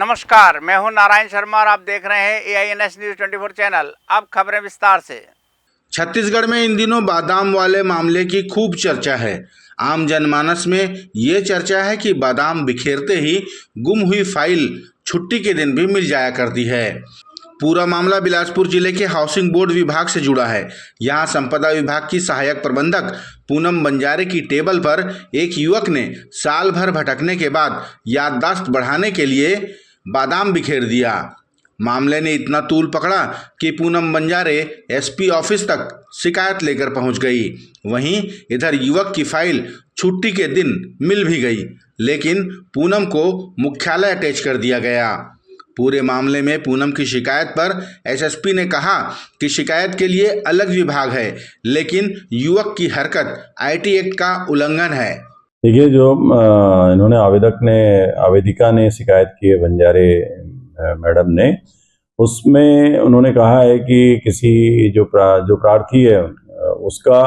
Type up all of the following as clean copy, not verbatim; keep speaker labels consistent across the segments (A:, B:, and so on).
A: नमस्कार, मैं हूं नारायण शर्मा और आप देख रहे हैं AINS न्यूज़ 24 चैनल। अब खबरें विस्तार से।
B: छत्तीसगढ़ में इन दिनों बादाम वाले मामले की खूब चर्चा है। आम जनमानस में ये चर्चा है कि बादाम बिखेरते ही गुम हुई फाइल छुट्टी के दिन भी मिल जाया करती है। पूरा मामला बिलासपुर जिले के हाउसिंग बोर्ड विभाग से जुड़ा है। यहाँ संपदा विभाग की सहायक प्रबंधक पूनम बंजारे की टेबल पर एक युवक ने साल भर भटकने के बाद याददाश्त बढ़ाने के लिए बादाम बिखेर दिया। मामले ने इतना तूल पकड़ा कि पूनम बंजारे SP ऑफिस तक शिकायत लेकर पहुंच गई। वहीं इधर युवक की फाइल छुट्टी के दिन मिल भी गई, लेकिन पूनम को मुख्यालय अटैच कर दिया गया। पूरे मामले में पूनम की शिकायत पर SSP ने कहा कि शिकायत के लिए अलग विभाग है, लेकिन युवक की हरकत IT एक्ट का उल्लंघन है।
C: देखिए, जो इन्होंने आवेदिका ने शिकायत की है बंजारे मैडम ने, उसमें उन्होंने कहा है कि किसी जो प्रार्थी है उसका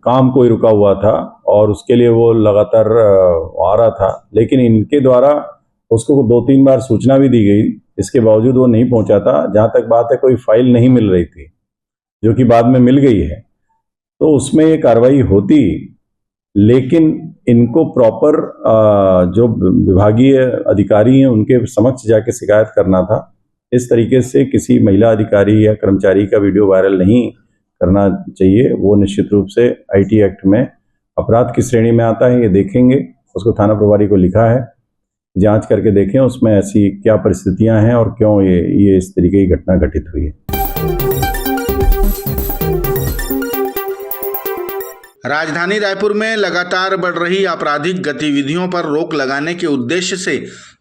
C: काम कोई रुका हुआ था और उसके लिए वो लगातार आ रहा था, लेकिन इनके द्वारा उसको 2-3 बार सूचना भी दी गई, इसके बावजूद वो नहीं पहुंचा था। जहाँ तक बात है, कोई फाइल नहीं मिल रही थी, जो कि बाद में मिल गई है, तो उसमें ये कार्रवाई होती, लेकिन इनको प्रॉपर जो विभागीय अधिकारी हैं उनके समक्ष जाके शिकायत करना था। इस तरीके से किसी महिला अधिकारी या कर्मचारी का वीडियो वायरल नहीं करना चाहिए। वो निश्चित रूप से IT एक्ट में अपराध की श्रेणी में आता है। ये देखेंगे, उसको थाना प्रभारी को लिखा है, जांच करके देखें उसमें ऐसी क्या परिस्थितियां हैं और क्यों ये इस तरीके की घटना घटित हुई है।
B: राजधानी रायपुर में लगातार बढ़ रही आपराधिक गतिविधियों पर रोक लगाने के उद्देश्य से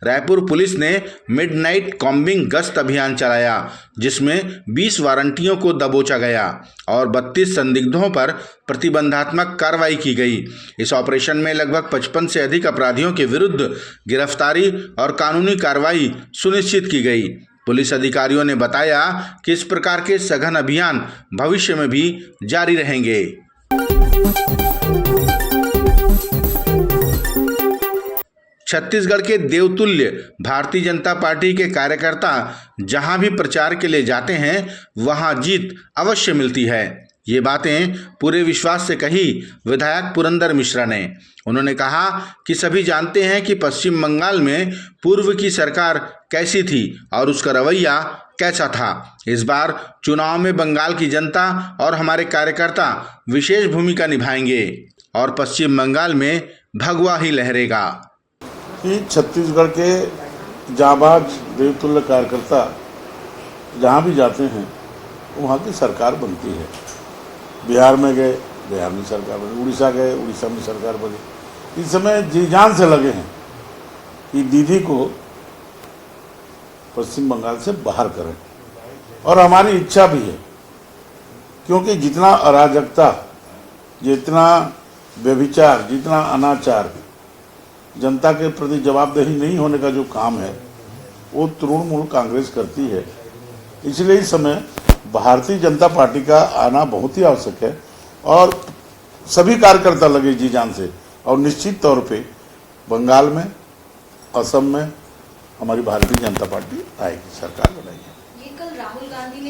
B: रायपुर पुलिस ने मिडनाइट कॉम्बिंग गश्त अभियान चलाया, जिसमें 20 वारंटियों को दबोचा गया और 32 संदिग्धों पर प्रतिबंधात्मक कार्रवाई की गई। इस ऑपरेशन में लगभग 55 से अधिक अपराधियों के विरुद्ध गिरफ्तारी और कानूनी कार्रवाई सुनिश्चित की गई। पुलिस अधिकारियों ने बताया कि इस प्रकार के सघन अभियान भविष्य में भी जारी रहेंगे। छत्तीसगढ़ के देवतुल्य भारतीय जनता पार्टी के कार्यकर्ता जहां भी प्रचार के लिए जाते हैं, वहां जीत अवश्य मिलती है। ये बातें पूरे विश्वास से कही विधायक पुरंदर मिश्रा ने। उन्होंने कहा कि सभी जानते हैं कि पश्चिम बंगाल में पूर्व की सरकार कैसी थी और उसका रवैया कैसा था। इस बार चुनाव में बंगाल की जनता और हमारे कार्यकर्ता विशेष भूमिका निभाएंगे और पश्चिम बंगाल में भगवा ही लहरेगा।
D: कि छत्तीसगढ़ के जाबाज देवतुल्य कार्यकर्ता जहाँ भी जाते हैं वहाँ की सरकार बनती है। बिहार में गए, बिहार में सरकार बनी, उड़ीसा गए, उड़ीसा में सरकार बनी। इस समय जी जान से लगे हैं कि दीदी को पश्चिम बंगाल से बाहर करें, और हमारी इच्छा भी है, क्योंकि जितना अराजकता, जितना व्यभिचार, जितना अनाचार, जनता के प्रति जवाबदेही नहीं होने का जो काम है वो तृणमूल कांग्रेस करती है। इसलिए इस समय भारतीय जनता पार्टी का आना बहुत ही आवश्यक है और सभी कार्यकर्ता लगे जी जान से, और निश्चित तौर पे बंगाल में, असम में हमारी भारतीय जनता पार्टी आएगी, सरकार बनाएगी।
E: ये कल राहुल गांधी ने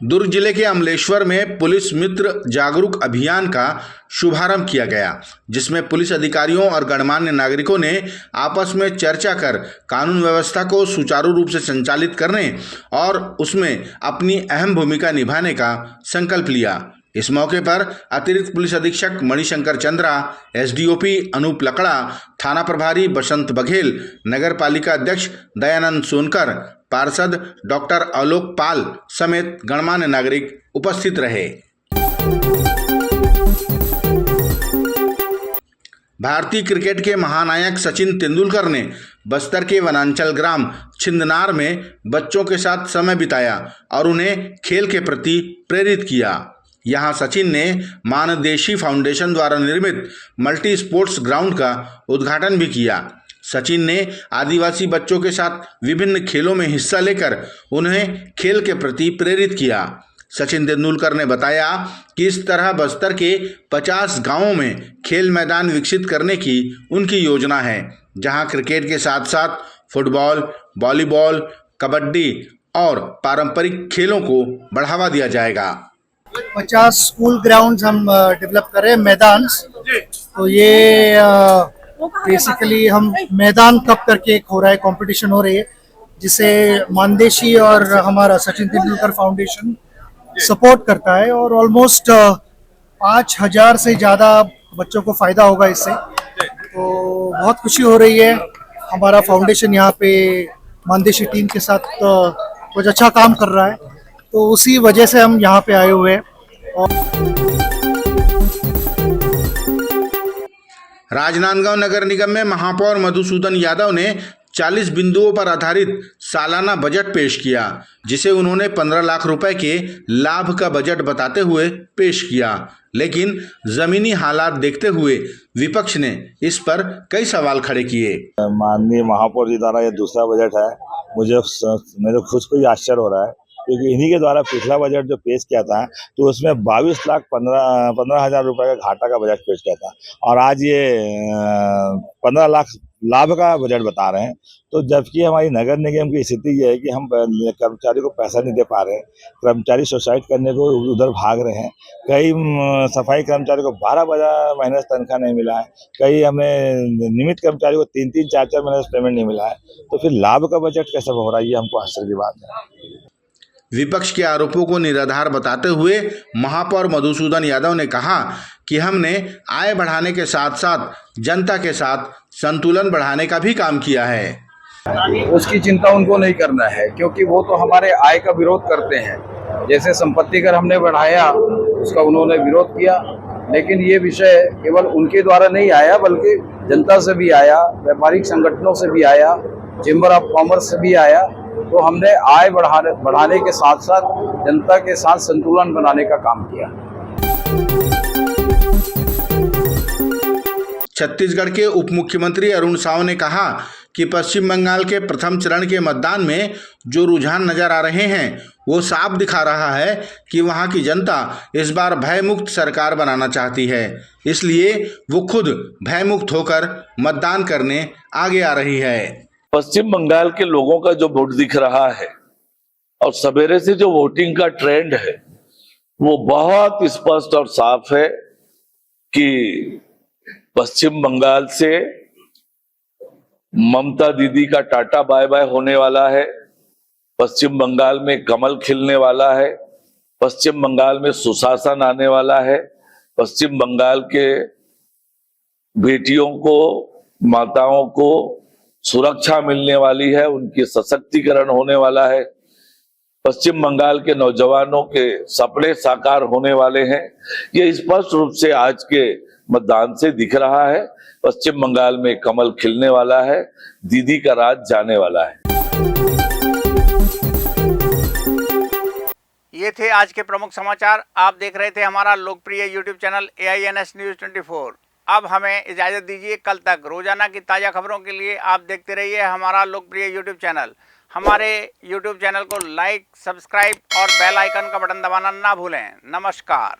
B: दुर्ग जिले के अमलेश्वर में पुलिस मित्र जागरूक अभियान का शुभारंभ किया गया, जिसमें पुलिस अधिकारियों और गणमान्य नागरिकों ने आपस में चर्चा कर कानून व्यवस्था को सुचारू रूप से संचालित करने और उसमें अपनी अहम भूमिका निभाने का संकल्प लिया। इस मौके पर अतिरिक्त पुलिस अधीक्षक मणिशंकर चंद्रा, SDOP अनूप लकड़ा, थाना प्रभारी बसंत बघेल, नगर पालिका अध्यक्ष दयानंद सोनकर, पार्षद डॉक्टर आलोक पाल समेत गणमान्य नागरिक उपस्थित रहे। भारतीय क्रिकेट के महानायक सचिन तेंदुलकर ने बस्तर के वनांचल ग्राम छिंदनार में बच्चों के साथ समय बिताया और उन्हें खेल के प्रति प्रेरित किया। यहाँ सचिन ने मानदेशी फाउंडेशन द्वारा निर्मित मल्टी स्पोर्ट्स ग्राउंड का उद्घाटन भी किया। सचिन ने आदिवासी बच्चों के साथ विभिन्न खेलों में हिस्सा लेकर उन्हें खेल के प्रति प्रेरित किया। सचिन तेंदुलकर ने बताया कि इस तरह बस्तर के 50 गांवों में खेल मैदान विकसित करने की उनकी योजना है, जहां क्रिकेट के साथ साथ फुटबॉल, वॉलीबॉल, कबड्डी और पारंपरिक खेलों को बढ़ावा दिया जाएगा।
F: 50 स्कूल ग्राउंड्स हम डेवलप करें, मैदान। तो ये बेसिकली हम मैदान कप करके एक हो रहा है, कंपटीशन हो रही है, जिसे मानदेशी और हमारा सचिन तेंदुलकर फाउंडेशन सपोर्ट करता है और ऑलमोस्ट 5000 से ज़्यादा बच्चों को फ़ायदा होगा इससे। तो बहुत खुशी हो रही है। हमारा फाउंडेशन यहाँ पे मानदेशी टीम के साथ कुछ अच्छा काम कर रहा है, तो उसी वजह से हम यहाँ पे आए हुए हैं।
B: राजनांदगांव नगर निगम में महापौर मधुसूदन यादव ने 40 बिंदुओं पर आधारित सालाना बजट पेश किया, जिसे उन्होंने 15 लाख रुपए के लाभ का बजट बताते हुए पेश किया। लेकिन जमीनी हालात देखते हुए विपक्ष ने इस पर कई सवाल खड़े किए।
G: माननीय महापौर जी द्वारा ये दूसरा बजट है। मेरे खुद को ही आश्चर्य हो रहा है, क्योंकि इन्हीं के द्वारा पिछला बजट जो पेश किया था तो उसमें 22,15,000 रुपए का घाटा का बजट पेश किया था, और आज ये 15 लाख लाभ का बजट बता रहे हैं। तो जबकि हमारी नगर निगम की स्थिति ये है कि हम कर्मचारी को पैसा नहीं दे पा रहे हैं, कर्मचारी सुसाइड करने को उधर भाग रहे हैं। कई सफाई कर्मचारी को 12 महीने से तनख्वाह नहीं मिला है, कई हमें नियमित कर्मचारी को 3-3, 4-4 महीने से पेमेंट नहीं मिला है। तो फिर लाभ का बजट कैसे हो रहा है, ये हमको आश्चर्य की बात है।
B: विपक्ष के आरोपों को निराधार बताते हुए महापौर मधुसूदन यादव ने कहा कि हमने आय बढ़ाने के साथ साथ जनता के साथ संतुलन बढ़ाने का भी काम किया है।
H: उसकी चिंता उनको नहीं करना है, क्योंकि वो तो हमारे आय का विरोध करते हैं। जैसे संपत्ति कर हमने बढ़ाया, उसका उन्होंने विरोध किया, लेकिन ये विषय केवल उनके द्वारा नहीं आया, बल्कि जनता से भी आया, व्यापारिक संगठनों से भी आया, चेंबर ऑफ कॉमर्स से भी आया। तो हमने आय बढ़ाने के साथ साथ जनता के साथ संतुलन बनाने का काम किया।
B: छत्तीसगढ़ के उप मुख्यमंत्री अरुण साव ने कहा कि पश्चिम बंगाल के प्रथम चरण के मतदान में जो रुझान नजर आ रहे हैं वो साफ दिखा रहा है कि वहां की जनता इस बार भयमुक्त सरकार बनाना चाहती है, इसलिए वो खुद भयमुक्त होकर मतदान करने आगे आ रही है।
I: पश्चिम बंगाल के लोगों का जो वोट दिख रहा है और सवेरे से जो वोटिंग का ट्रेंड है वो बहुत स्पष्ट और साफ है कि पश्चिम बंगाल से ममता दीदी का टाटा बाय बाय होने वाला है। पश्चिम बंगाल में कमल खिलने वाला है। पश्चिम बंगाल में सुशासन आने वाला है। पश्चिम बंगाल के बेटियों को, माताओं को सुरक्षा मिलने वाली है, उनकी सशक्तिकरण होने वाला है। पश्चिम बंगाल के नौजवानों के सपने साकार होने वाले हैं। ये स्पष्ट रूप से आज के मतदान से दिख रहा है। पश्चिम बंगाल में कमल खिलने वाला है, दीदी का राज जाने वाला है।
A: ये थे आज के प्रमुख समाचार। आप देख रहे थे हमारा लोकप्रिय यूट्यूब चैनल AINS न्यूज़ 24। अब हमें इजाज़त दीजिए। कल तक रोजाना की ताज़ा खबरों के लिए आप देखते रहिए हमारा लोकप्रिय यूट्यूब चैनल। हमारे यूट्यूब चैनल को लाइक, सब्सक्राइब और बेल आइकन का बटन दबाना ना भूलें। नमस्कार।